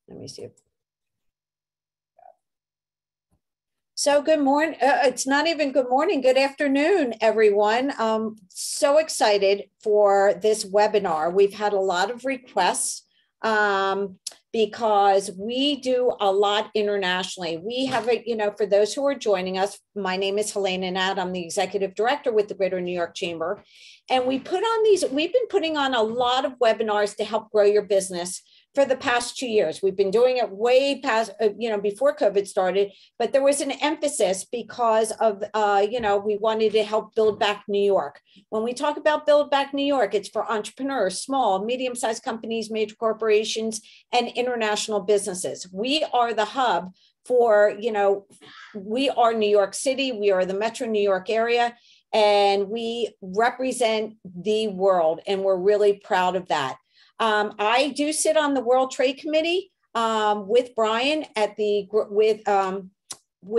Let me see. So good morning. It's not even good morning. Good afternoon, everyone. So excited for this webinar. We've had a lot of requests because we do a lot internationally. We have for those who are joining us, my name is Helena Natt. I'm the executive director with the Greater New York Chamber. And we've been putting on a lot of webinars to help grow your business for the past 2 years. We've been doing it way past, before COVID started, but there was an emphasis because of, we wanted to help build back New York. When we talk about build back New York, it's for entrepreneurs, small, medium-sized companies, major corporations, and international businesses. We are the hub for, we are New York City, we are the Metro New York area, and we represent the world, and we're really proud of that. I do sit on the World Trade Committee with Brian with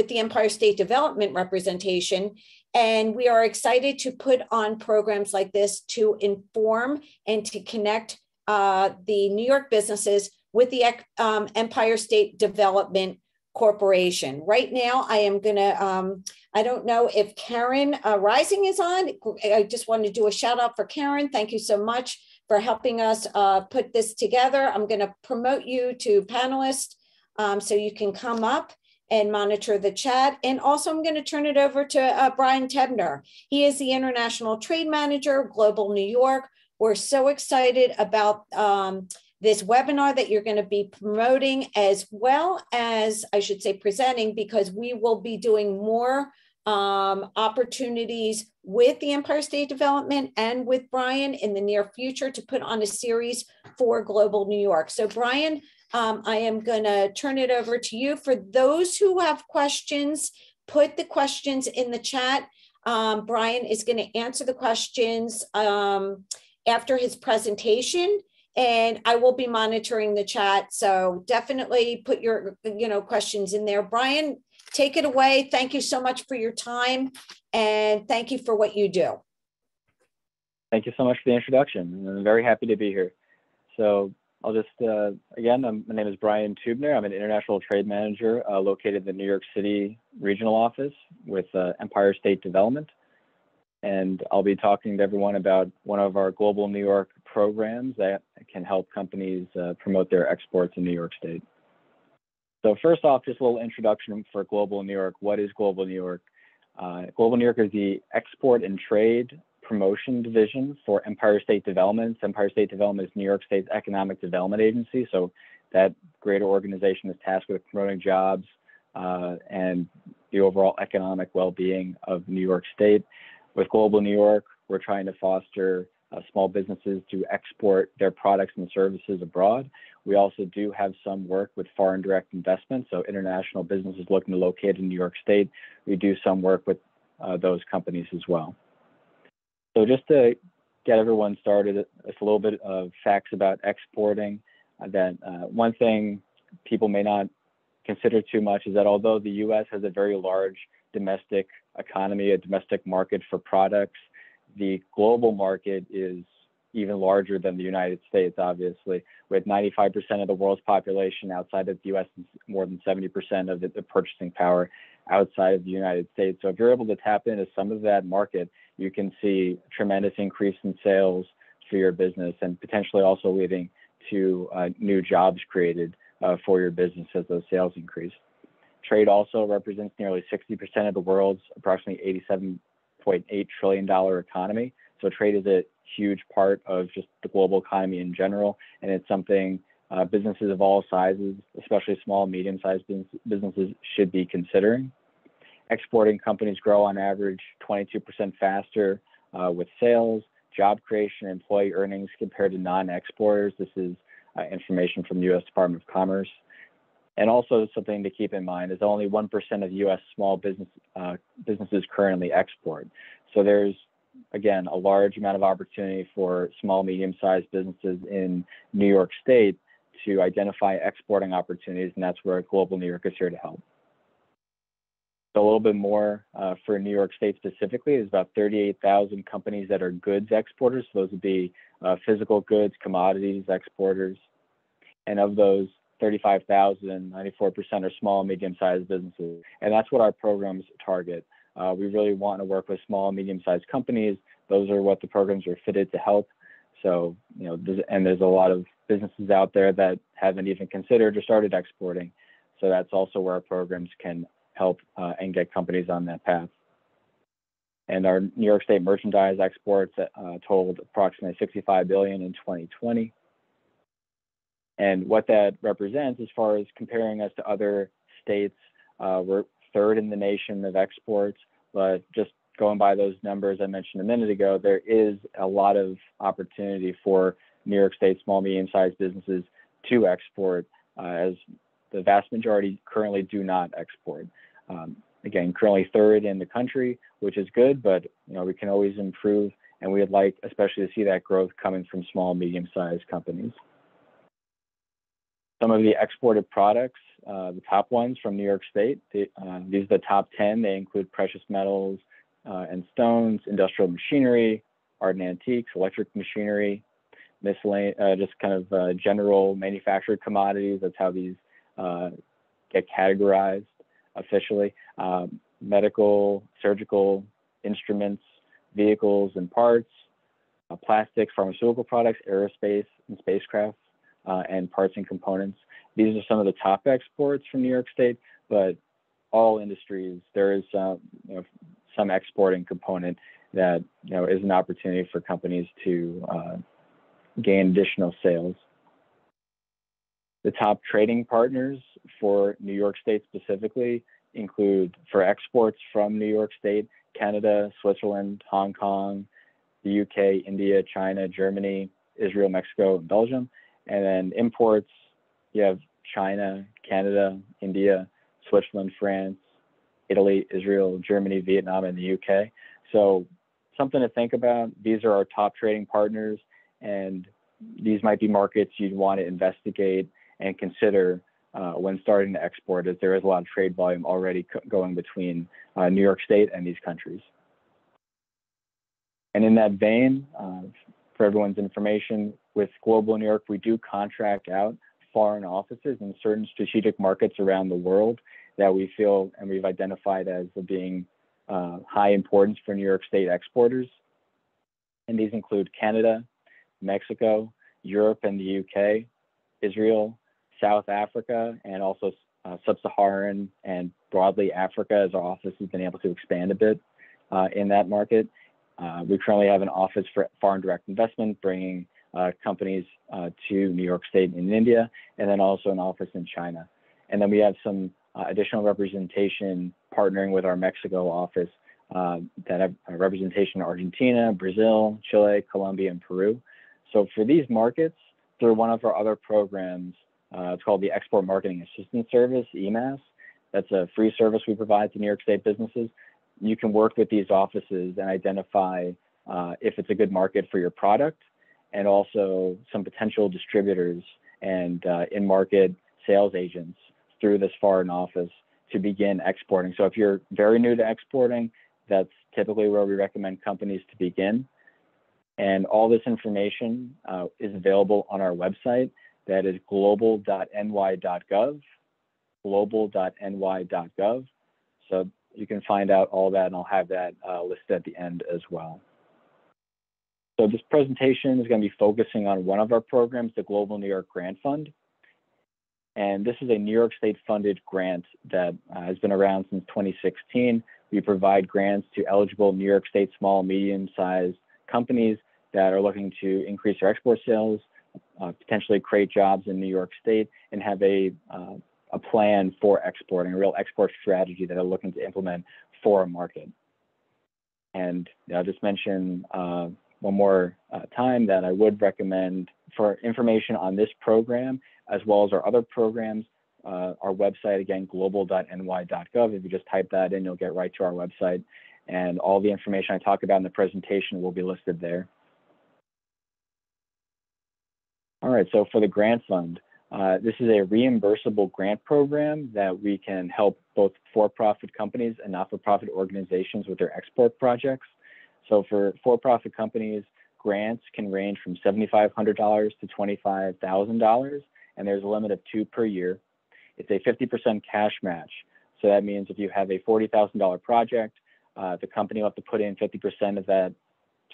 the Empire State Development representation, and we are excited to put on programs like this to inform and to connect the New York businesses with the Empire State Development Corporation. Right now, I am going to, I don't know if Karen Rising is on. I just want to do a shout out for Karen. Thank you so much for helping us put this together. I'm going to promote you to panelist so you can come up and monitor the chat. And also I'm going to turn it over to Brian Tebner. He is the International Trade Manager, Global New York. We're so excited about this webinar that you're going to be promoting, as well as, I should say, presenting, because we will be doing more opportunities with the Empire State Development and with Brian in the near future to put on a series for Global New York. So Brian, I am going to turn it over to you. For those who have questions, put the questions in the chat. Brian is going to answer the questions after his presentation, and I will be monitoring the chat. So definitely put your questions in there. Brian, take it away. Thank you so much for your time, and thank you for what you do. Thank you so much for the introduction. I'm very happy to be here. So I'll just, again, my name is Brian Tebner. I'm an international trade manager located in the New York City regional office with Empire State Development. And I'll be talking to everyone about one of our Global New York programs that can help companies promote their exports in New York State. So first off, just a little introduction for Global New York. What is Global New York? Global New York is the Export and Trade Promotion Division for Empire State Development. Empire State Development is New York State's economic development agency. So that greater organization is tasked with promoting jobs and the overall economic well-being of New York State. With Global New York, we're trying to foster small businesses to export their products and services abroad. We also do have some work with foreign direct investment, so international businesses looking to locate in New York State. We do some work with those companies as well. So just to get everyone started, it's a little bit of facts about exporting. One thing people may not consider too much is that although the U.S. has a very large domestic economy, a domestic market for products, the global market is even larger than the United States, obviously, with 95% of the world's population outside of the US, more than 70% of the purchasing power outside of the United States. So if you're able to tap into some of that market, you can see a tremendous increase in sales for your business and potentially also leading to new jobs created for your business as those sales increase. Trade also represents nearly 60% of the world's approximately $87.8 trillion economy. So trade is a huge part of just the global economy in general, and it's something businesses of all sizes, especially small, medium-sized businesses, should be considering. Exporting companies grow on average 22% faster with sales, job creation, and employee earnings compared to non-exporters. This is information from the U.S. Department of Commerce. And also something to keep in mind is only 1% of U.S. small businesses currently export. So there's, again, a large amount of opportunity for small, medium-sized businesses in New York State to identify exporting opportunities, and that's where Global New York is here to help. So a little bit more for New York State specifically, there's about 38,000 companies that are goods exporters. So those would be physical goods, commodities exporters. And of those 35,000, 94% are small and medium-sized businesses. And that's what our programs target. We really want to work with small and medium-sized companies. Those are what the programs are fitted to help. So, there's a lot of businesses out there that haven't even considered or started exporting. So that's also where our programs can help and get companies on that path. And our New York State merchandise exports totaled approximately $65 billion in 2020. And what that represents as far as comparing us to other states, we're third in the nation of exports, but just going by those numbers I mentioned a minute ago, there is a lot of opportunity for New York State small, medium-sized businesses to export, as the vast majority currently do not export. Again, currently third in the country, which is good, but we can always improve, and we would like especially to see that growth coming from small, medium-sized companies. Some of the exported products, the top ones from New York State, these are the top 10. They include precious metals and stones, industrial machinery, art and antiques, electric machinery, miscellaneous, just kind of general manufactured commodities. That's how these get categorized officially. Medical, surgical, instruments, vehicles and parts, plastics, pharmaceutical products, aerospace and spacecraft, and parts and components. These are some of the top exports from New York State, but all industries, there is some exporting component that is an opportunity for companies to gain additional sales. The top trading partners for New York State specifically include, for exports from New York State, Canada, Switzerland, Hong Kong, the UK, India, China, Germany, Israel, Mexico, and Belgium. And then imports, you have China, Canada, India, Switzerland, France, Italy, Israel, Germany, Vietnam, and the UK. So something to think about. These are our top trading partners, and these might be markets you'd want to investigate and consider when starting to export, as there is a lot of trade volume already going between New York State and these countries. And in that vein, for everyone's information, with Global New York, we do contract out foreign offices in certain strategic markets around the world that we feel and we've identified as being high importance for New York State exporters. And these include Canada, Mexico, Europe and the UK, Israel, South Africa, and also Sub-Saharan and broadly Africa, as our office has been able to expand a bit in that market. We currently have an office for foreign direct investment, bringing companies to New York State and India, and then also an office in China. And then we have some additional representation partnering with our Mexico office that have representation in Argentina, Brazil, Chile, Colombia, and Peru. So for these markets, through one of our other programs, it's called the Export Marketing Assistance Service, EMAS. That's a free service we provide to New York State businesses. You can work with these offices and identify if it's a good market for your product, and also some potential distributors and in-market sales agents through this foreign office to begin exporting. So if you're very new to exporting, that's typically where we recommend companies to begin. And all this information is available on our website. That is global.ny.gov, global.ny.gov. So you can find out all that, and I'll have that listed at the end as well. So this presentation is going to be focusing on one of our programs, the Global New York Grant Fund. And this is a New York State funded grant that has been around since 2016. We provide grants to eligible New York State small and medium-sized companies that are looking to increase their export sales, potentially create jobs in New York State, and have a plan for exporting, a real export strategy that they're looking to implement for a market. And I'll just mention one more time that I would recommend, for information on this program, as well as our other programs, our website, again, global.ny.gov. If you just type that in, you'll get right to our website. And all the information I talk about in the presentation will be listed there. All right, so for the grant fund, this is a reimbursable grant program that we can help both for-profit companies and not-for-profit organizations with their export projects. So for-profit companies, grants can range from $7,500 to $25,000, and there's a limit of 2 per year. It's a 50% cash match. So that means if you have a $40,000 project, the company will have to put in 50% of that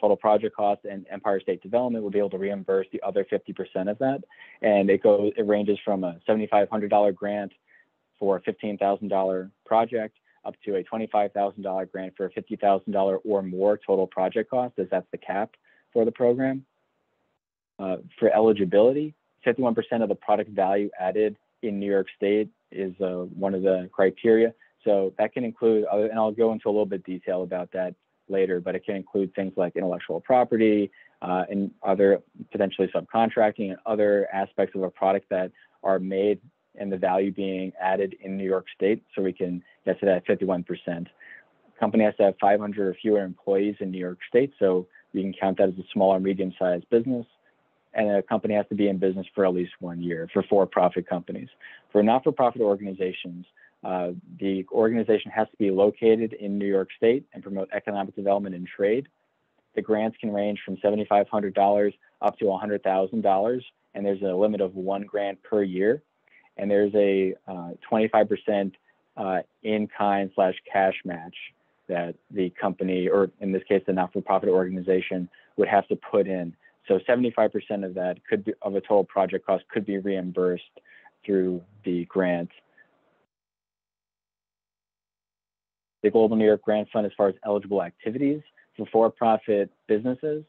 total project cost, and Empire State Development will be able to reimburse the other 50% of that. And it ranges from a $7,500 grant for a $15,000 project up to a $25,000 grant for a $50,000 or more total project cost, as that's the cap for the program. For eligibility, 51% of the product value added in New York State is one of the criteria. So that can include, and I'll go into a little bit detail about that later, but it can include things like intellectual property and other potentially subcontracting and other aspects of a product that are made and the value being added in New York State. So we can get to that 51%. Company has to have 500 or fewer employees in New York State, so we can count that as a small or medium-sized business. And a company has to be in business for at least 1 year for for-profit companies. For not-for-profit organizations, the organization has to be located in New York State and promote economic development and trade. The grants can range from $7,500 up to $100,000, and there's a limit of 1 grant per year. And there's a 25% in-kind/cash match that the company, or in this case, the not-for-profit organization, would have to put in. So 75% of that of a total project cost could be reimbursed through the grant. The Global New York Grant Fund, as far as eligible activities for-profit businesses,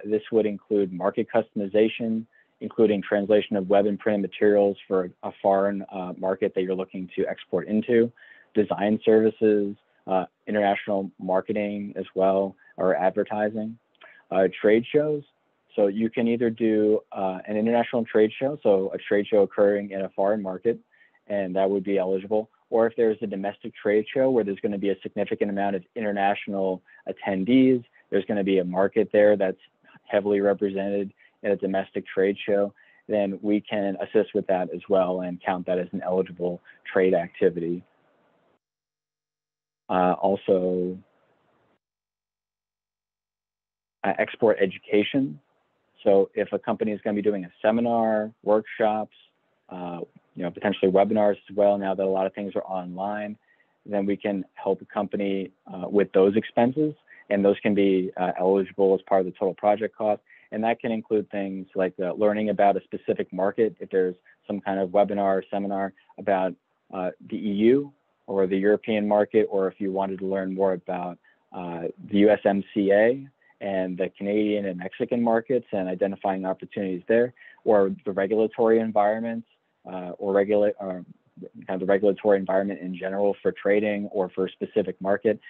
this would include market customization, including translation of web and printed materials for a foreign market that you're looking to export into, design services, international marketing as well, or advertising, trade shows. So you can either do an international trade show, so a trade show occurring in a foreign market, and that would be eligible. Or if there's a domestic trade show where there's going to be a significant amount of international attendees, there's going to be a market there that's heavily represented in a domestic trade show, then we can assist with that as well and count that as an eligible trade activity. Also, export education. So if a company is going to be doing a seminar, workshops, potentially webinars as well, now that a lot of things are online, then we can help a company with those expenses, and those can be eligible as part of the total project cost. And that can include things like learning about a specific market, if there's some kind of webinar or seminar about the EU or the European market, or if you wanted to learn more about the USMCA and the Canadian and Mexican markets and identifying opportunities there, or the regulatory environment, or the regulatory environment in general for trading or for a specific market,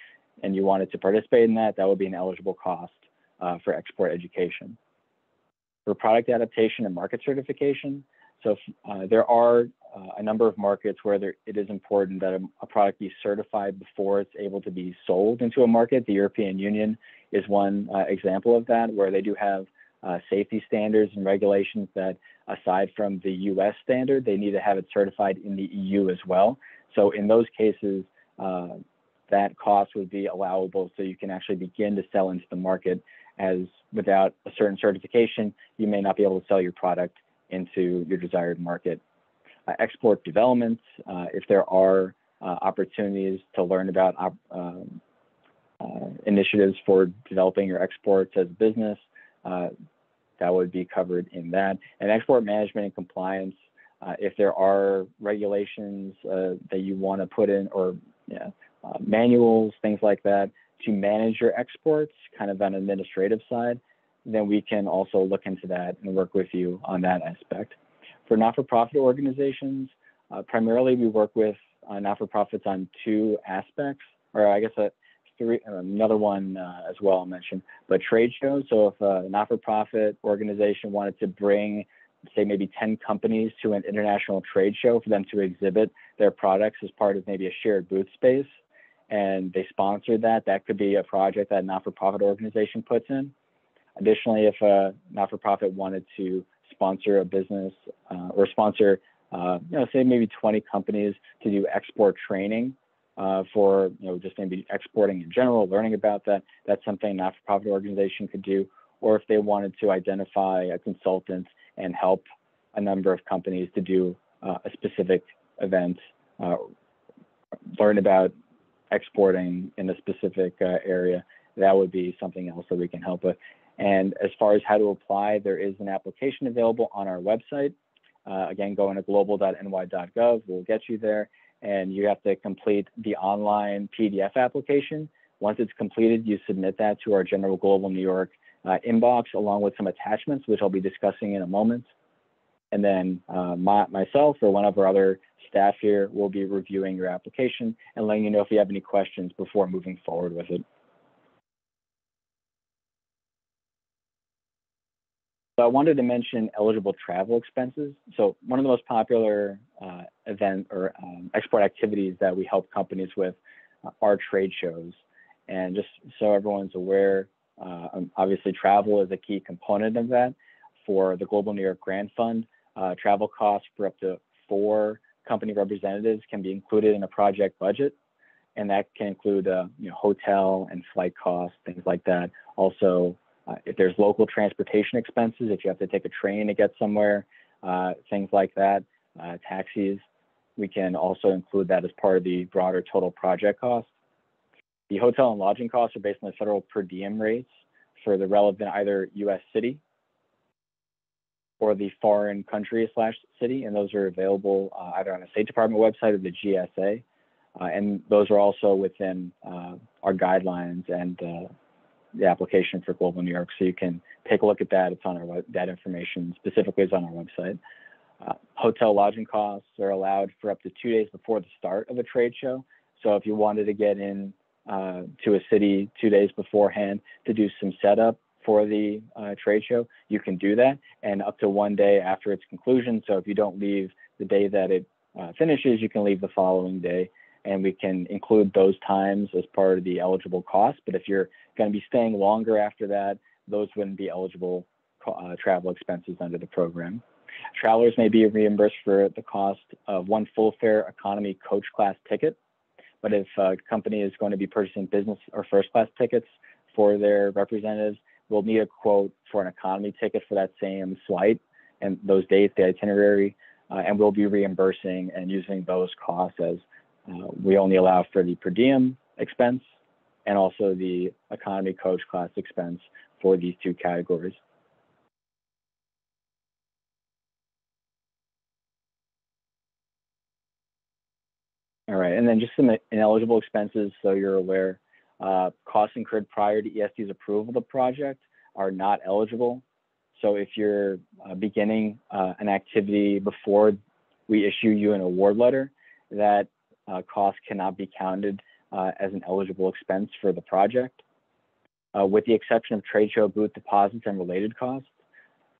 and you wanted to participate in that, that would be an eligible cost for export education. For product adaptation and market certification, so there are a number of markets where it is important that a product be certified before it's able to be sold into a market. The European Union is one example of that, where they do have safety standards and regulations that, aside from the US standard, they need to have it certified in the EU as well. So in those cases, that cost would be allowable, so you can actually begin to sell into the market, as without a certain certification, you may not be able to sell your product into your desired market. Export development, if there are opportunities to learn about initiatives for developing your exports as a business, that would be covered in that. And export management and compliance, if there are regulations that you want to put in, or manuals, things like that, to manage your exports, kind of on an administrative side, then we can also look into that and work with you on that aspect. For not-for-profit organizations, primarily we work with not-for-profits on 2 aspects, or I guess another one as well I'll mention, but trade shows. So if a not-for-profit organization wanted to bring, say, maybe 10 companies to an international trade show for them to exhibit their products as part of maybe a shared booth space, and they sponsored that, that could be a project that a not-for-profit organization puts in. Additionally, if a not-for-profit wanted to sponsor a business or sponsor, say maybe 20 companies to do export training for, just maybe exporting in general, learning about that, that's something a not-for-profit organization could do. Or if they wanted to identify a consultant and help a number of companies to do a specific event, learn about exporting in a specific area, that would be something else that we can help with. And as far as how to apply, there is an application available on our website. Again, going to global.ny.gov will get you there, and you have to complete the online PDF application. Once it's completed, you submit that to our General Global New York inbox, along with some attachments, which I'll be discussing in a moment. And then myself or one of our other staff here will be reviewing your application and letting you know if you have any questions before moving forward with it. So I wanted to mention eligible travel expenses. So one of the most popular event or export activities that we help companies with are trade shows. And just so everyone's aware, obviously travel is a key component of that. For the Global New York Grant Fund, travel costs for up to 4 company representatives can be included in a project budget. And that can include hotel and flight costs, things like that. Also, if there's local transportation expenses, if you have to take a train to get somewhere, things like that, taxis, we can also include that as part of the broader total project cost. The hotel and lodging costs are based on the federal per diem rates for the relevant either U.S. city or the foreign country / city, and those are available either on the State Department website or the GSA. And those are also within our guidelines and the application for Global New York. So you can take a look at that. It's on our that information specifically is on our website. Hotel lodging costs are allowed for up to 2 days before the start of a trade show. So if you wanted to get in to a city 2 days beforehand to do some setup for the trade show, you can do that, and up to 1 day after its conclusion. So if you don't leave the day that it finishes, you can leave the following day, and we can include those times as part of the eligible cost. But if you're going to be staying longer after that, those wouldn't be eligible travel expenses under the program. Travelers may be reimbursed for the cost of 1 full fare economy coach class ticket. But if a company is going to be purchasing business or first class tickets for their representatives, we'll need a quote for an economy ticket for that same flight and those dates, the itinerary, and we'll be reimbursing and using those costs as we only allow for the per diem expense and also the economy coach class expense for these 2 categories. All right, and then just some ineligible expenses, so you're aware. Costs incurred prior to ESD's approval of the project are not eligible. So if you're beginning an activity before we issue you an award letter, that cost cannot be counted as an eligible expense for the project. With the exception of trade show booth deposits and related costs,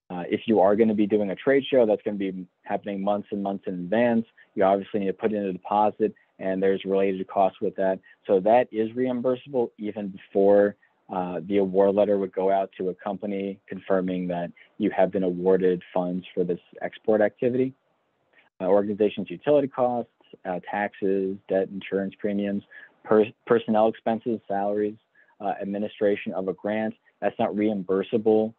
if you are going to be doing a trade show that's going to be happening months and months in advance, you obviously need to put in a deposit, and there's related costs with that. So that is reimbursable even before the award letter would go out to a company confirming that you have been awarded funds for this export activity. Organization's utility costs, taxes, debt insurance premiums, personnel expenses, salaries, administration of a grant, that's not reimbursable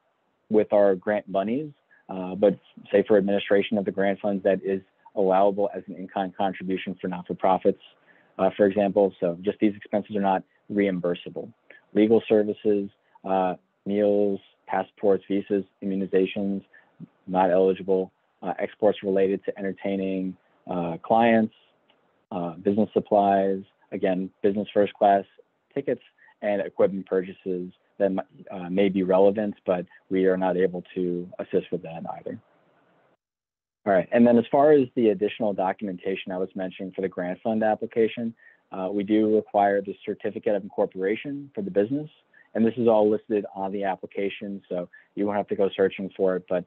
with our grant monies, but say for administration of the grant funds, that is allowable as an in-kind contribution for not-for-profits, for example. So just these expenses are not reimbursable. Legal services, meals, passports, visas, immunizations, not eligible. Exports related to entertaining clients, business supplies, again, business first class tickets, and equipment purchases that may be relevant, but we are not able to assist with that either. All right, and then as far as the additional documentation I was mentioning for the grant fund application, we do require the certificate of incorporation for the business, and this is all listed on the application, so you won't have to go searching for it, but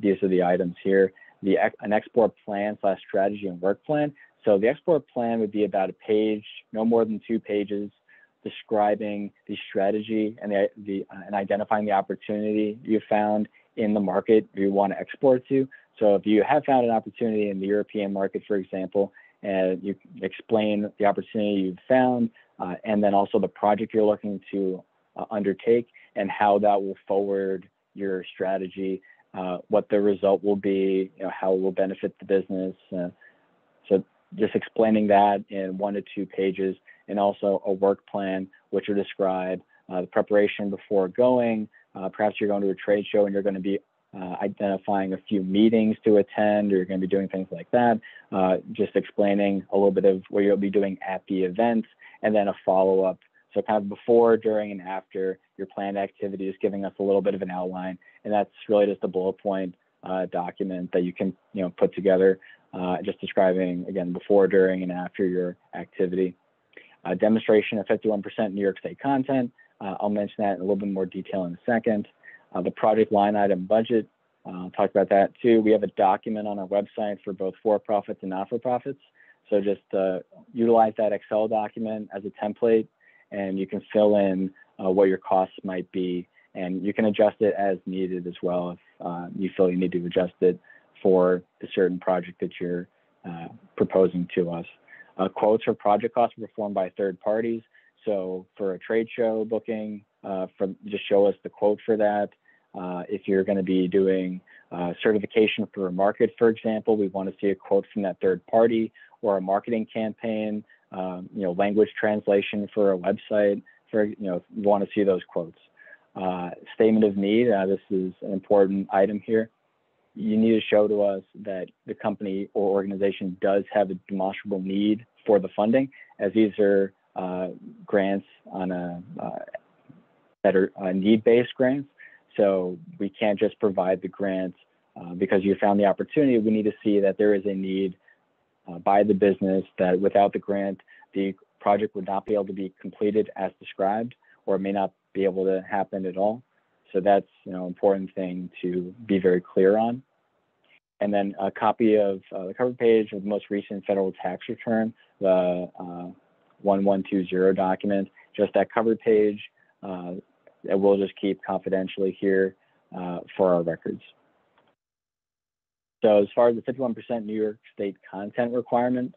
these are the items here. An export plan / strategy and work plan. So the export plan would be about a page, no more than 2 pages, describing the strategy and and identifying the opportunity you found in the market you want to export to. So if you have found an opportunity in the European market, for example, and you explain the opportunity you've found, and then also the project you're looking to undertake and how that will forward your strategy what the result will be, how it will benefit the business. So just explaining that in 1 to 2 pages, and also a work plan, which will describe the preparation before going. Perhaps you're going to a trade show and you're going to be identifying a few meetings to attend, or you're going to be doing things like that. Just explaining a little bit of what you'll be doing at the event, and then a follow-up. So kind of before, during, and after your planned activities, giving us a little bit of an outline. And that's really just a bullet point document that you can put together, just describing, again, before, during, and after your activity. Demonstration of 51% New York State content. I'll mention that in a little bit more detail in a second. The project line item budget, I'll talk about that too. We have a document on our website for both for-profits and not-for-profits. So just utilize that Excel document as a template, and you can fill in what your costs might be, and you can adjust it as needed as well if you feel you need to adjust it for the certain project that you're proposing to us. Quotes for project costs are performed by third parties. So for a trade show booking, just show us the quote for that. If you're going to be doing certification for a market, for example, we want to see a quote from that third party, or a marketing campaign, language translation for a website. We want to see those quotes. Statement of need. This is an important item here. You need to show to us that the company or organization does have a demonstrable need for the funding, as these are grants on that are need-based grants. So we can't just provide the grants because you found the opportunity. We need to see that there is a need by the business, that without the grant, the project would not be able to be completed as described, or it may not be able to happen at all. So that's an important thing to be very clear on. And then a copy of the cover page of the most recent federal tax return, the 1120 document, just that cover page that we'll just keep confidentially here for our records. So as far as the 51% New York State content requirement,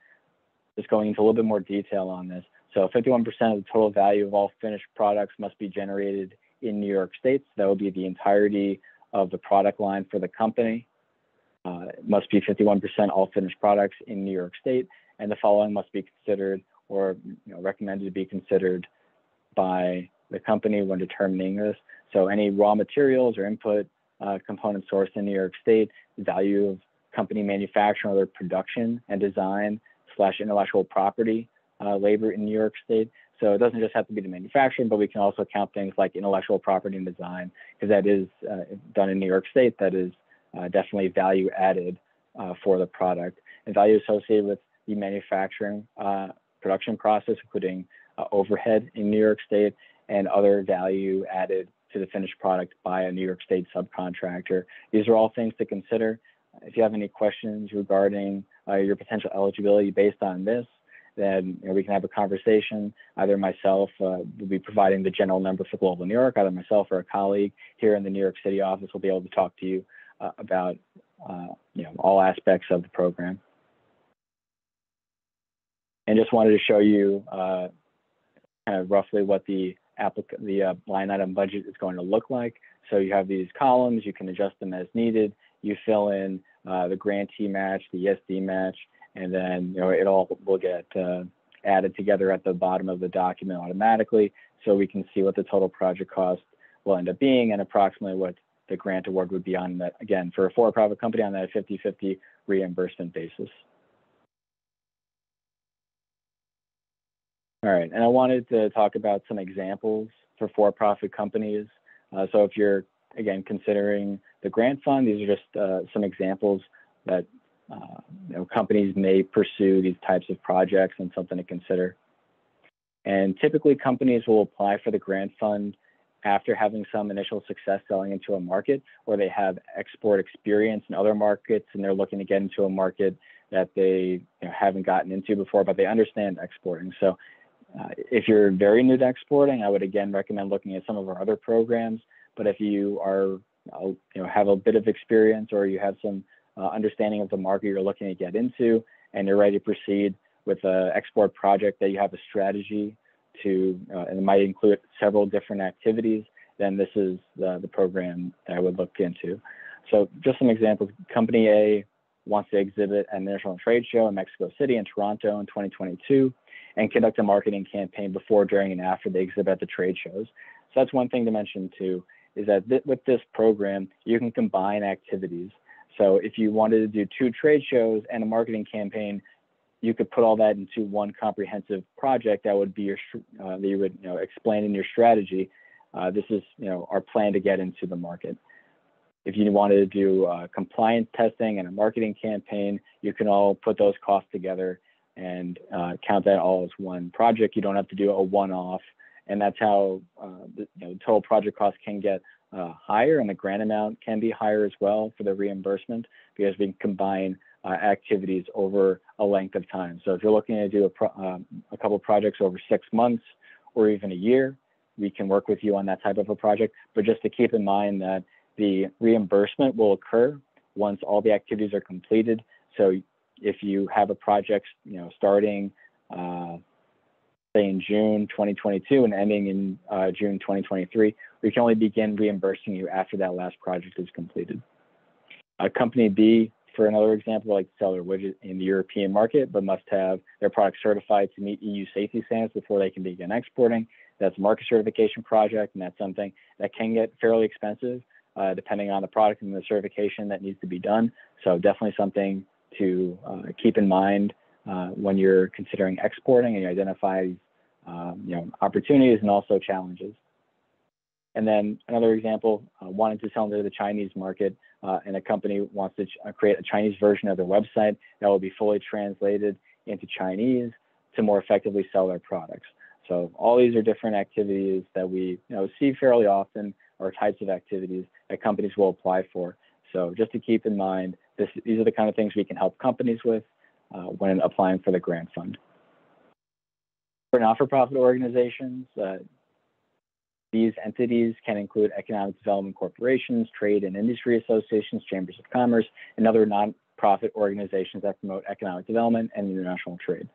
just going into a little bit more detail on this. So 51% of the total value of all finished products must be generated in New York State. So that would be the entirety of the product line for the company. It must be 51% all finished products in New York State, and the following must be considered, or recommended to be considered by the company when determining this. So any raw materials or input component sourced in New York State, the value of company manufacturing or their production and design / intellectual property labor in New York State. So it doesn't just have to be the manufacturing, but we can also count things like intellectual property and design, because that is done in New York State. That is definitely value added for the product, and value associated with the manufacturing production process, including overhead in New York State, and other value added to the finished product by a New York State subcontractor. These are all things to consider. If you have any questions regarding your potential eligibility based on this, then we can have a conversation. Either myself will be providing the general number for Global New York, either myself or a colleague here in the New York City office will be able to talk to you about all aspects of the program. And just wanted to show you kind of roughly what the line item budget is going to look like. So you have these columns, you can adjust them as needed. You fill in the grantee match, the ESD match, and then it all will get added together at the bottom of the document automatically, so we can see what the total project cost will end up being and approximately what the grant award would be on that, again, for a for-profit company on that 50-50 reimbursement basis. All right, and I wanted to talk about some examples for for-profit companies. So if you're, again, considering the grant fund, these are just some examples that companies may pursue these types of projects, and something to consider. And typically companies will apply for the grant fund after having some initial success selling into a market, or they have export experience in other markets and they're looking to get into a market that they haven't gotten into before, but they understand exporting. So if you're very new to exporting, I would again recommend looking at some of our other programs. But if you are, have a bit of experience, or you have some understanding of the market you're looking to get into, and you're ready to proceed with an export project that you have a strategy to, and it might include several different activities, then this is the program that I would look into. So just some examples. Company A wants to exhibit at an international trade show in Mexico City and Toronto in 2022 and conduct a marketing campaign before, during, and after they exhibit at the trade shows. So that's one thing to mention too, is that with this program, you can combine activities. So if you wanted to do 2 trade shows and a marketing campaign, you could put all that into one comprehensive project that would be your, that you would explain in your strategy. This is our plan to get into the market. If you wanted to do compliance testing and a marketing campaign, you can all put those costs together and count that all as one project. You don't have to do a one-off, and that's how the total project cost can get higher, and the grant amount can be higher as well for the reimbursement, because we can combine activities over a length of time. So if you're looking to do a couple of projects over 6 months or even a year, we can work with you on that type of a project. But just to keep in mind that the reimbursement will occur once all the activities are completed. So if you have a project, starting say in June 2022 and ending in June 2023, we can only begin reimbursing you after that last project is completed. Company B, for another example, like to sell their widget in the European market, but must have their product certified to meet EU safety standards before they can begin exporting. That's a market certification project, and that's something that can get fairly expensive depending on the product and the certification that needs to be done. So definitely something to keep in mind when you're considering exporting, and you identify opportunities and also challenges. And then another example, wanting to sell into the Chinese market, and a company wants to create a Chinese version of their website that will be fully translated into Chinese to more effectively sell their products. So all these are different activities that we see fairly often, or types of activities that companies will apply for. So just to keep in mind, these are the kind of things we can help companies with when applying for the grant fund. For not-for-profit organizations, these entities can include economic development corporations, trade and industry associations, chambers of commerce, and other non-profit organizations that promote economic development and international trade.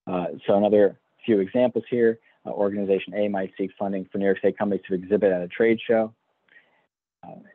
So another few examples here. Organization A might seek funding for New York State companies to exhibit at a trade show.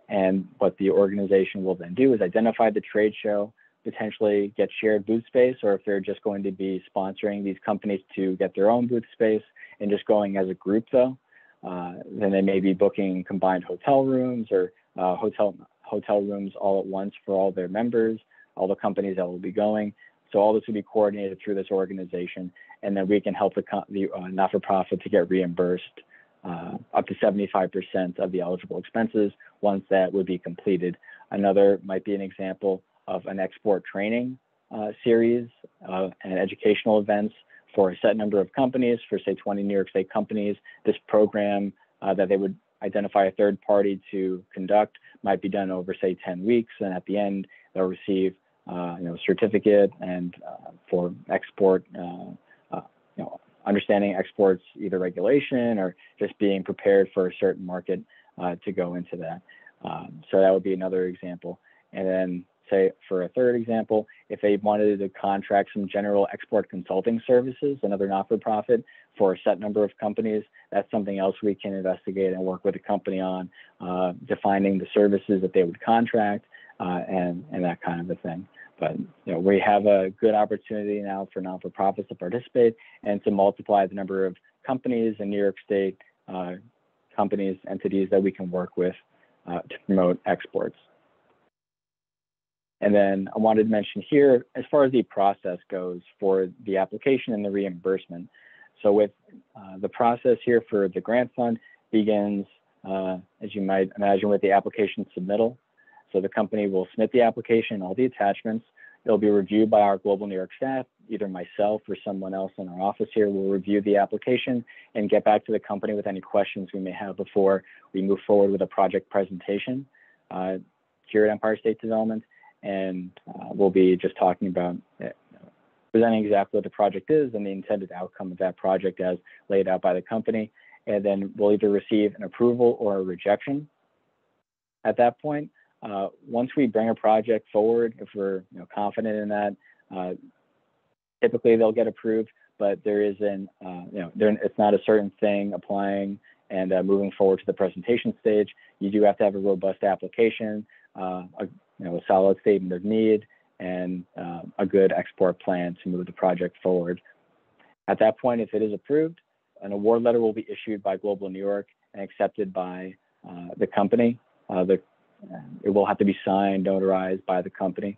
And what the organization will then do is identify the trade show, potentially get shared booth space, or if they're just going to be sponsoring these companies to get their own booth space and just going as a group though, then they may be booking combined hotel rooms or hotel rooms all at once for all their members, all the companies that will be going. So all this will be coordinated through this organization, and then we can help the not-for-profit to get reimbursed up to 75% of the eligible expenses once that would be completed. Another might be an example of an export training series and educational events for a set number of companies, for say 20 New York State companies. This program that they would identify a third party to conduct might be done over say 10 weeks, and at the end they'll receive certificate and for export, understanding exports, either regulation or just being prepared for a certain market to go into that. So that would be another example. And then say for a third example, if they wanted to contract some general export consulting services, another not-for-profit for a set number of companies, that's something else we can investigate and work with the company on, defining the services that they would contract and that kind of a thing. But we have a good opportunity now for non-for-profits to participate and to multiply the number of companies in New York State, companies, entities that we can work with to promote exports. And then I wanted to mention here, as far as the process goes for the application and the reimbursement. So with the process here for the grant fund begins, as you might imagine, with the application submittal. So the company will submit the application, all the attachments. It'll be reviewed by our Global New York staff, either myself or someone else in our office here will review the application and get back to the company with any questions we may have before we move forward with a project presentation here at Empire State Development. And we'll be just talking about presenting exactly what the project is and the intended outcome of that project as laid out by the company. And then we'll either receive an approval or a rejection at that point. Once we bring a project forward, if we're confident in that, typically they'll get approved, but there isn't, it's not a certain thing applying and moving forward to the presentation stage. You do have to have a robust application a solid statement of need and a good export plan to move the project forward. At that point, if it is approved, an award letter will be issued by Global New York and accepted by the company. It will have to be signed, notarized by the company.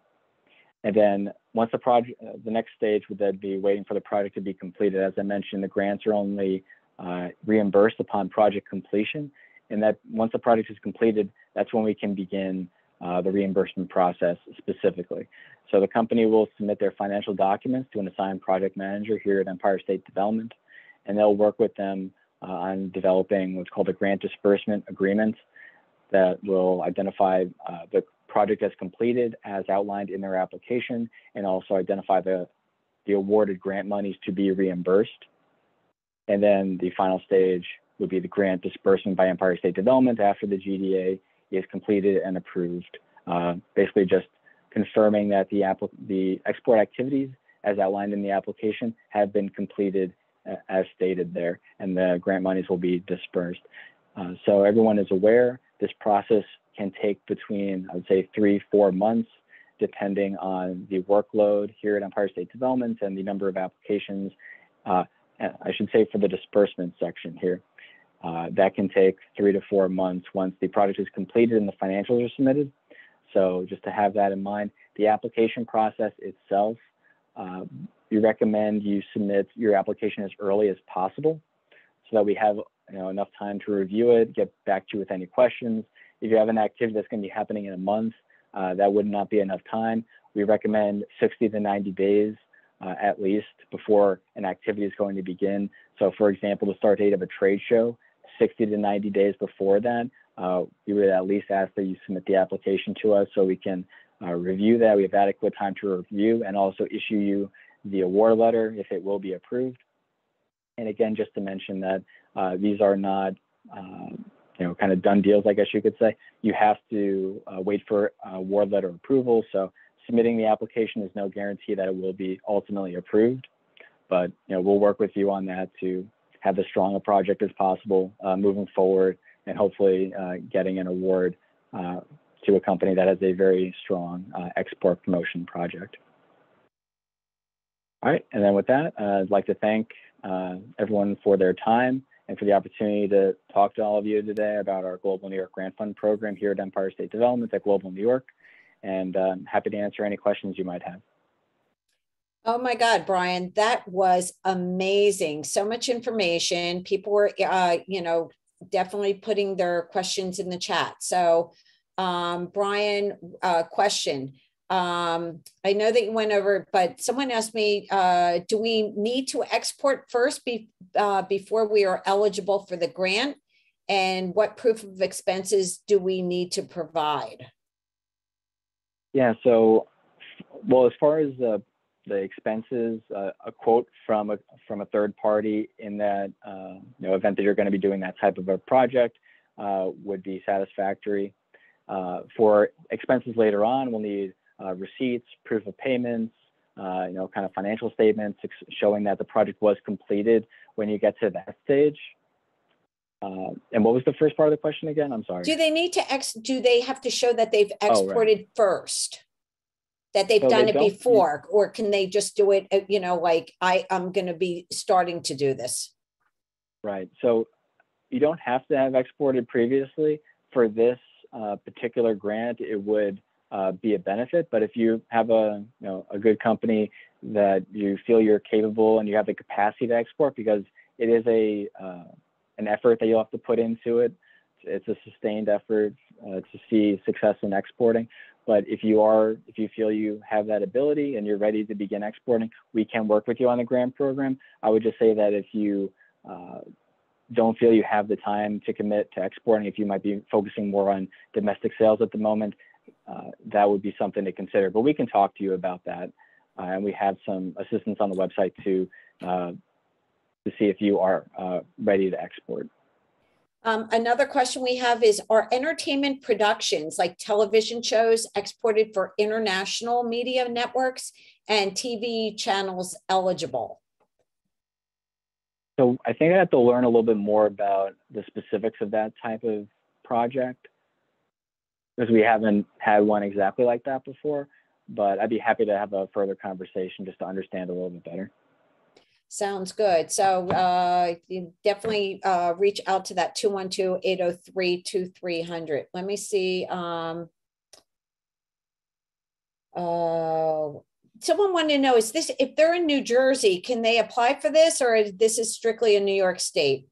And then once the project, the next stage would then be waiting for the project to be completed. As I mentioned, the grants are only reimbursed upon project completion. And that once the project is completed, that's when we can begin the reimbursement process specifically. So the company will submit their financial documents to an assigned project manager here at Empire State Development, and they'll work with them on developing what's called a grant disbursement agreement that will identify the project as completed as outlined in their application, and also identify the awarded grant monies to be reimbursed. And then the final stage would be the grant disbursement by Empire State Development after the GDA is completed and approved. Basically just confirming that the export activities as outlined in the application have been completed as stated there, and the grant monies will be dispersed. So everyone is aware this process can take between, I would say, 3-4 months, depending on the workload here at Empire State Development and the number of applications. I should say for the disbursement section here. That can take 3 to 4 months once the project is completed and the financials are submitted. So just to have that in mind, the application process itself, we recommend you submit your application as early as possible so that we have enough time to review it, get back to you with any questions. If you have an activity that's going to be happening in a month, that would not be enough time. We recommend 60 to 90 days at least before an activity is going to begin. So for example, the start date of a trade show, 60 to 90 days before that, we would at least ask that you submit the application to us so we can review that. We have adequate time to review and also issue you the award letter if it will be approved. And again, just to mention that these are not, kind of done deals, I guess you could say. You have to wait for award letter approval. So submitting the application is no guarantee that it will be ultimately approved, but we'll work with you on that to have as strong a project as possible moving forward, and hopefully getting an award to a company that has a very strong export promotion project. All right, and then with that, I'd like to thank everyone for their time and for the opportunity to talk to all of you today about our Global New York Grant Fund program here at Empire State Development at Global New York, and happy to answer any questions you might have. Oh my God, Brian, that was amazing. So much information. People were, definitely putting their questions in the chat. So, Brian, question. I know that you went over, but someone asked me, do we need to export first before we are eligible for the grant? And what proof of expenses do we need to provide? Yeah, so, well, as far as the expenses, a quote from a third party in that event that you're going to be doing that type of a project would be satisfactory. For expenses later on, we'll need receipts, proof of payments, kind of financial statements showing that the project was completed when you get to that stage. And what was the first part of the question again? I'm sorry. Do they need to do they have to show that they've exported first? That they've done it before, or can they just do it, like I'm going to be starting to do this? Right. So you don't have to have exported previously. For this particular grant, it would be a benefit. But if you have a good company that you feel you're capable and you have the capacity to export, because it is an effort that you'll have to put into it. It's a sustained effort to see success in exporting. But if you feel you have that ability and you're ready to begin exporting, we can work with you on the grant program. I would just say that if you don't feel you have the time to commit to exporting, if you might be focusing more on domestic sales at the moment, that would be something to consider. But we can talk to you about that. And we have some assistance on the website to see if you are ready to export. Another question we have is, are entertainment productions like television shows exported for international media networks and TV channels eligible? So I think I have to learn a little bit more about the specifics of that type of project. because we haven't had one exactly like that before, but I'd be happy to have a further conversation just to understand a little bit better. Sounds good. So you definitely reach out to that 212-803-2300. Let me see. Someone wanted to know, is this, if they're in New Jersey, can they apply for this, or this is strictly a New York State?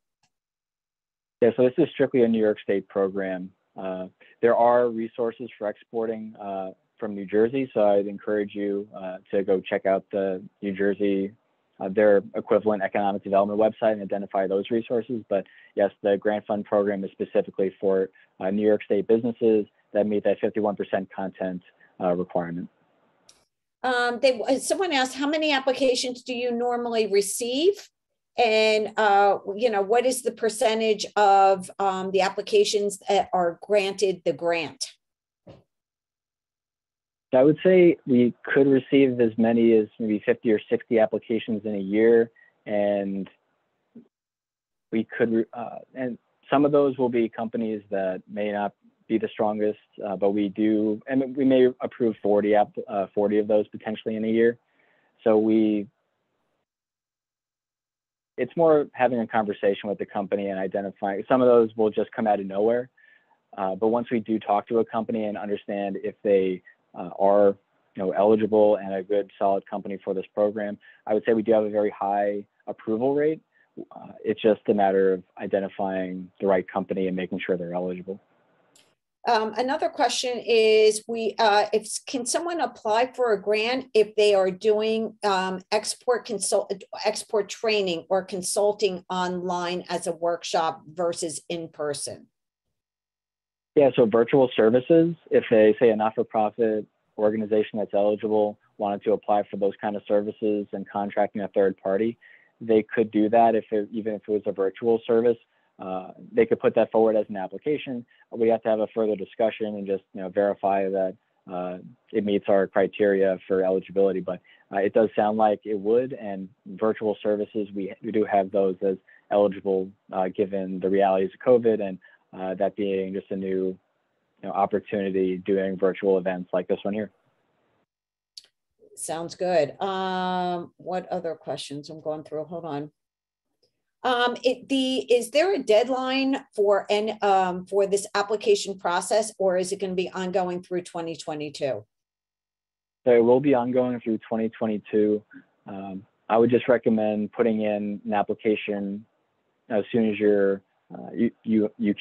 Yeah, so this is strictly a New York State program. There are resources for exporting from New Jersey, so I'd encourage you to go check out the New Jersey, their equivalent economic development website, and identify those resources. But yes, the grant fund program is specifically for New York State businesses that meet that 51% content requirement. Someone asked, how many applications do you normally receive? And, what is the percentage of the applications that are granted the grant? I would say we could receive as many as maybe 50 or 60 applications in a year. And we could, and some of those will be companies that may not be the strongest, but we do, and we may approve 40 of those potentially in a year. So it's more having a conversation with the company and identifying. Some of those will just come out of nowhere. But once we do talk to a company and understand if they are eligible and a good solid company for this program, I would say we do have a very high approval rate. It's just a matter of identifying the right company and making sure they're eligible. Another question is, can someone apply for a grant if they are doing export training or consulting online as a workshop versus in person? Yeah, so virtual services, if they say a not-for-profit organization that's eligible wanted to apply for those kind of services and contracting a third party, they could do that even if it was a virtual service. They could put that forward as an application. We have to have a further discussion and just verify that it meets our criteria for eligibility. But it does sound like it would, and virtual services, we do have those as eligible given the realities of COVID and that being just a new opportunity doing virtual events like this one here. Sounds good. What other questions I'm going through? Hold on. Is there a deadline for this application process, or is it going to be ongoing through 2022? So it will be ongoing through 2022. I would just recommend putting in an application as soon as you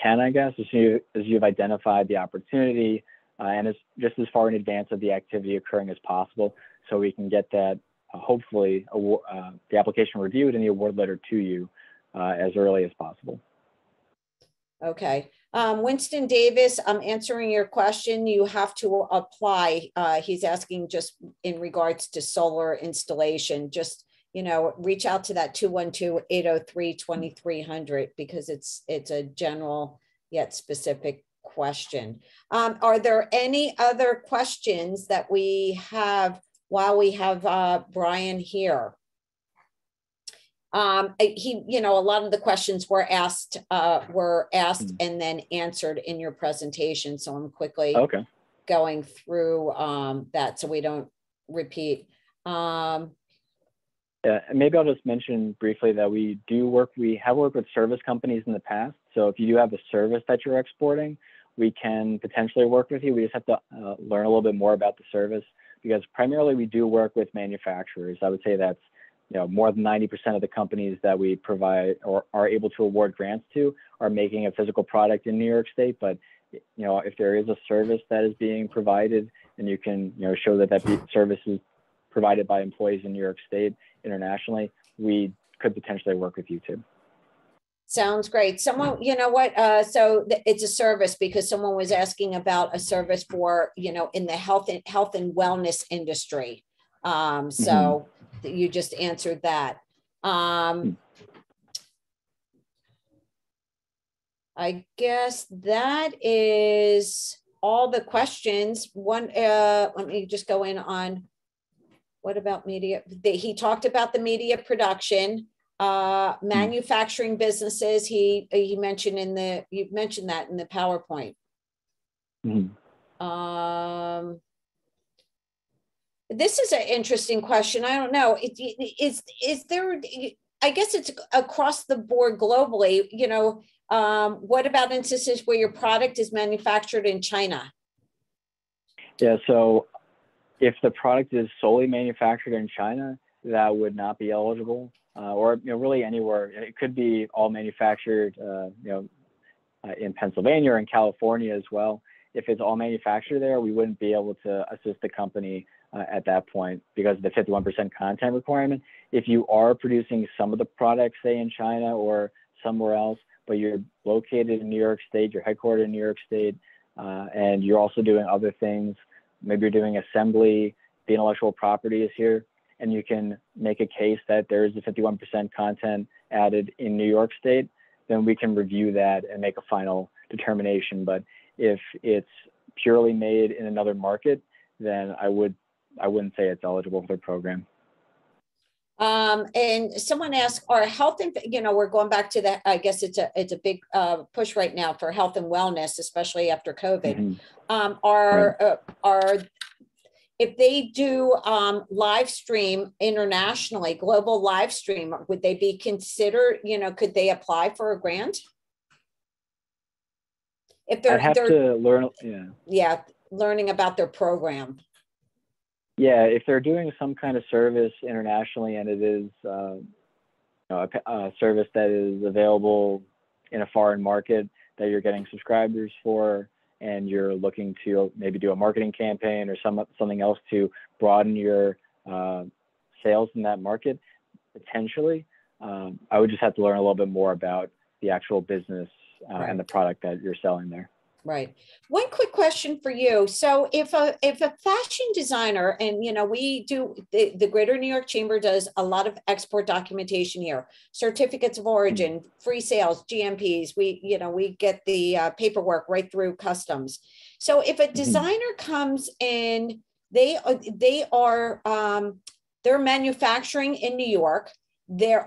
can, I guess, as soon as you've identified the opportunity, and it's just as far in advance of the activity occurring as possible, so we can get that hopefully the application reviewed and the award letter to you as early as possible. Okay. Winston Davis, I'm answering your question. You have to apply. He's asking just in regards to solar installation, just, reach out to that 212-803-2300 because it's a general yet specific question. Are there any other questions that we have while we have Brian here? A lot of the questions were asked and then answered in your presentation. So I'm quickly going through that so we don't repeat. Yeah, maybe I'll just mention briefly that we have worked with service companies in the past. So if you do have a service that you're exporting, we can potentially work with you. We just have to learn a little bit more about the service, because primarily we do work with manufacturers. I would say that's more than 90% of the companies that we provide or are able to award grants to are making a physical product in New York State. But if there is a service that is being provided and you can show that service is provided by employees in New York State internationally, we could potentially work with you too. Sounds great. Someone, so it's a service because someone was asking about a service for, in the health and wellness industry. So you just answered that. I guess that is all the questions. Let me just go in on, what about media? He talked about the media production, manufacturing businesses. You mentioned that in the PowerPoint. This is an interesting question. I don't know. Is there, I guess it's across the board globally, what about instances where your product is manufactured in China? Yeah, so if the product is solely manufactured in China, that would not be eligible, or really anywhere. It could be all manufactured, in Pennsylvania or in California as well. If it's all manufactured there, we wouldn't be able to assist the company at that point because of the 51% content requirement. If you are producing some of the products, say in China or somewhere else, but you're located in New York State, you're headquartered in New York State, and you're also doing other things, maybe you're doing assembly, the intellectual property is here, and you can make a case that there is a 51% content added in New York State, then we can review that and make a final determination. But if it's purely made in another market, then I wouldn't say it's eligible for the program. And someone asked, are health and, we're going back to that. I guess it's a big push right now for health and wellness, especially after COVID. Mm-hmm. If they do live stream internationally, global live stream, would they be considered, could they apply for a grant? If they're, I'd have to learn, learning about their program. Yeah, if they're doing some kind of service internationally and it is a service that is available in a foreign market that you're getting subscribers for, and you're looking to maybe do a marketing campaign or something else to broaden your sales in that market, potentially, I would just have to learn a little bit more about the actual business and the product that you're selling there. Right. One quick question for you. So if a fashion designer, and we do, the Greater New York Chamber does a lot of export documentation here, certificates of origin, free sales, GMPs, we get the paperwork right through customs. So if a designer comes in, they're manufacturing in New York,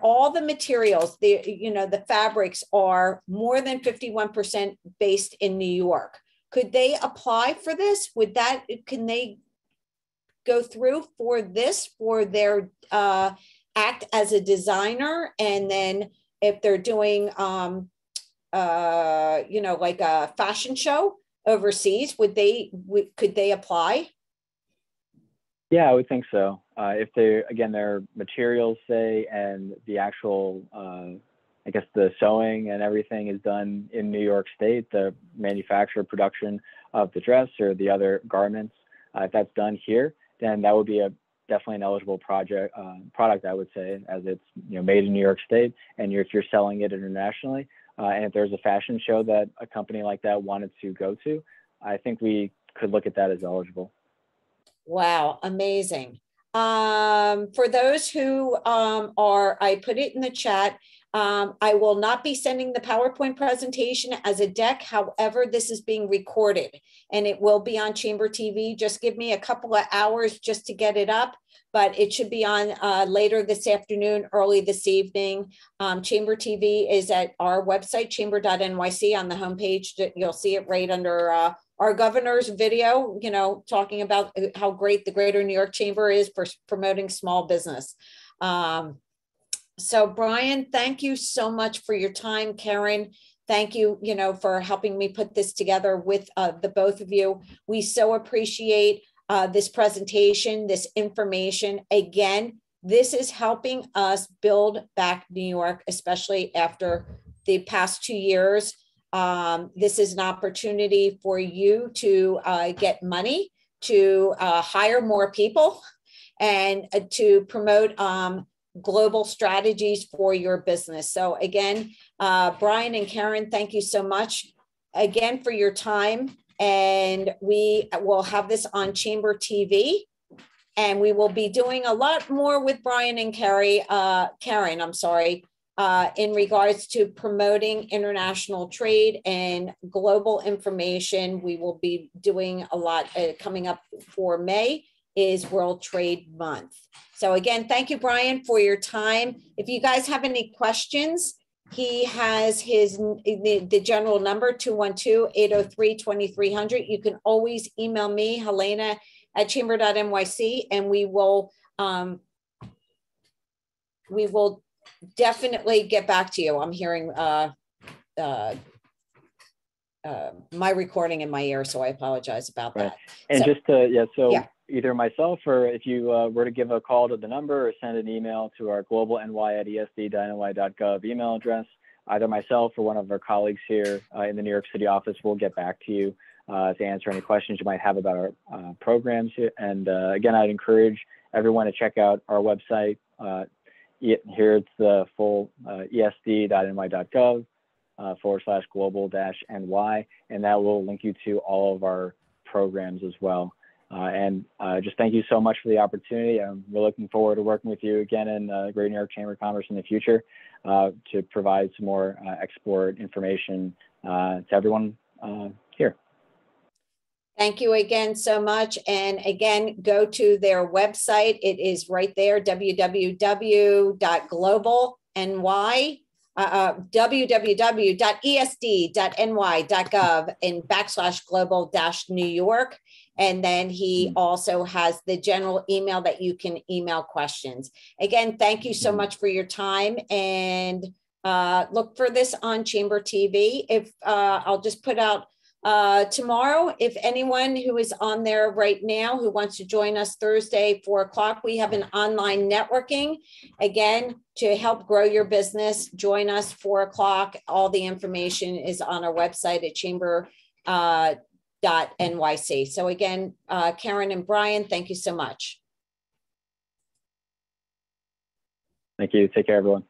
all the materials, the fabrics are more than 51% based in New York. Could they apply for this? Can they go through for this, for their act as a designer? And then if they're doing, like a fashion show overseas, could they apply? Yeah, I would think so. If their materials say, and the actual, I guess the sewing and everything is done in New York State, the manufacture, production of the dress or the other garments, if that's done here, then that would be definitely an eligible product, I would say, as it's made in New York State, and if you're selling it internationally, and if there's a fashion show that a company like that wanted to go to, I think we could look at that as eligible. Wow, amazing. For those who I put it in the chat, I will not be sending the PowerPoint presentation as a deck. However, this is being recorded and it will be on Chamber TV. Just give me a couple of hours just to get it up, but it should be on later this afternoon, early this evening. Chamber TV is at our website, chamber.nyc. On the homepage. You'll see it right under our governor's video, talking about how great the Greater New York Chamber is for promoting small business. So Brian, thank you so much for your time. Karen, thank you, for helping me put this together with the both of you. We so appreciate this presentation, this information. Again, this is helping us build back New York, especially after the past 2 years. This is an opportunity for you to get money, to hire more people, and to promote global strategies for your business. So again, Brian and Karen, thank you so much again for your time. And we will have this on Chamber TV. And we will be doing a lot more with Brian and Karen, in regards to promoting international trade and global information. We will be doing a lot coming up for May is World Trade Month. So again, thank you, Brian, for your time. If you guys have any questions, He has the general number 212-803-2300. You can always email me, Helena at chamber.nyc, and we will definitely get back to you. I'm hearing my recording in my ear, so I apologize about that. And so, just to, yeah. Either myself or if you were to give a call to the number or send an email to our globalny@esd.ny.gov email address, either myself or one of our colleagues here in the New York City office will get back to you to answer any questions you might have about our programs. And again, I'd encourage everyone to check out our website. Here it's the full esd.ny.gov /global-ny, and that will link you to all of our programs as well. Just thank you so much for the opportunity. We're looking forward to working with you again in Greater New York Chamber of Commerce in the future to provide some more export information to everyone here. Thank you again so much. And again, go to their website. It is right there, www.globalny, www.esd.ny.gov and /global-New York. And then he also has the general email that you can email questions. Again, thank you so much for your time, and look for this on Chamber TV. If I'll just put out tomorrow, if anyone who is on there right now who wants to join us Thursday, 4 o'clock, we have an online networking. Again, to help grow your business, join us 4 o'clock. All the information is on our website at chamber.nyc. So again, Karen and Brian, thank you so much. Thank you. Take care, everyone.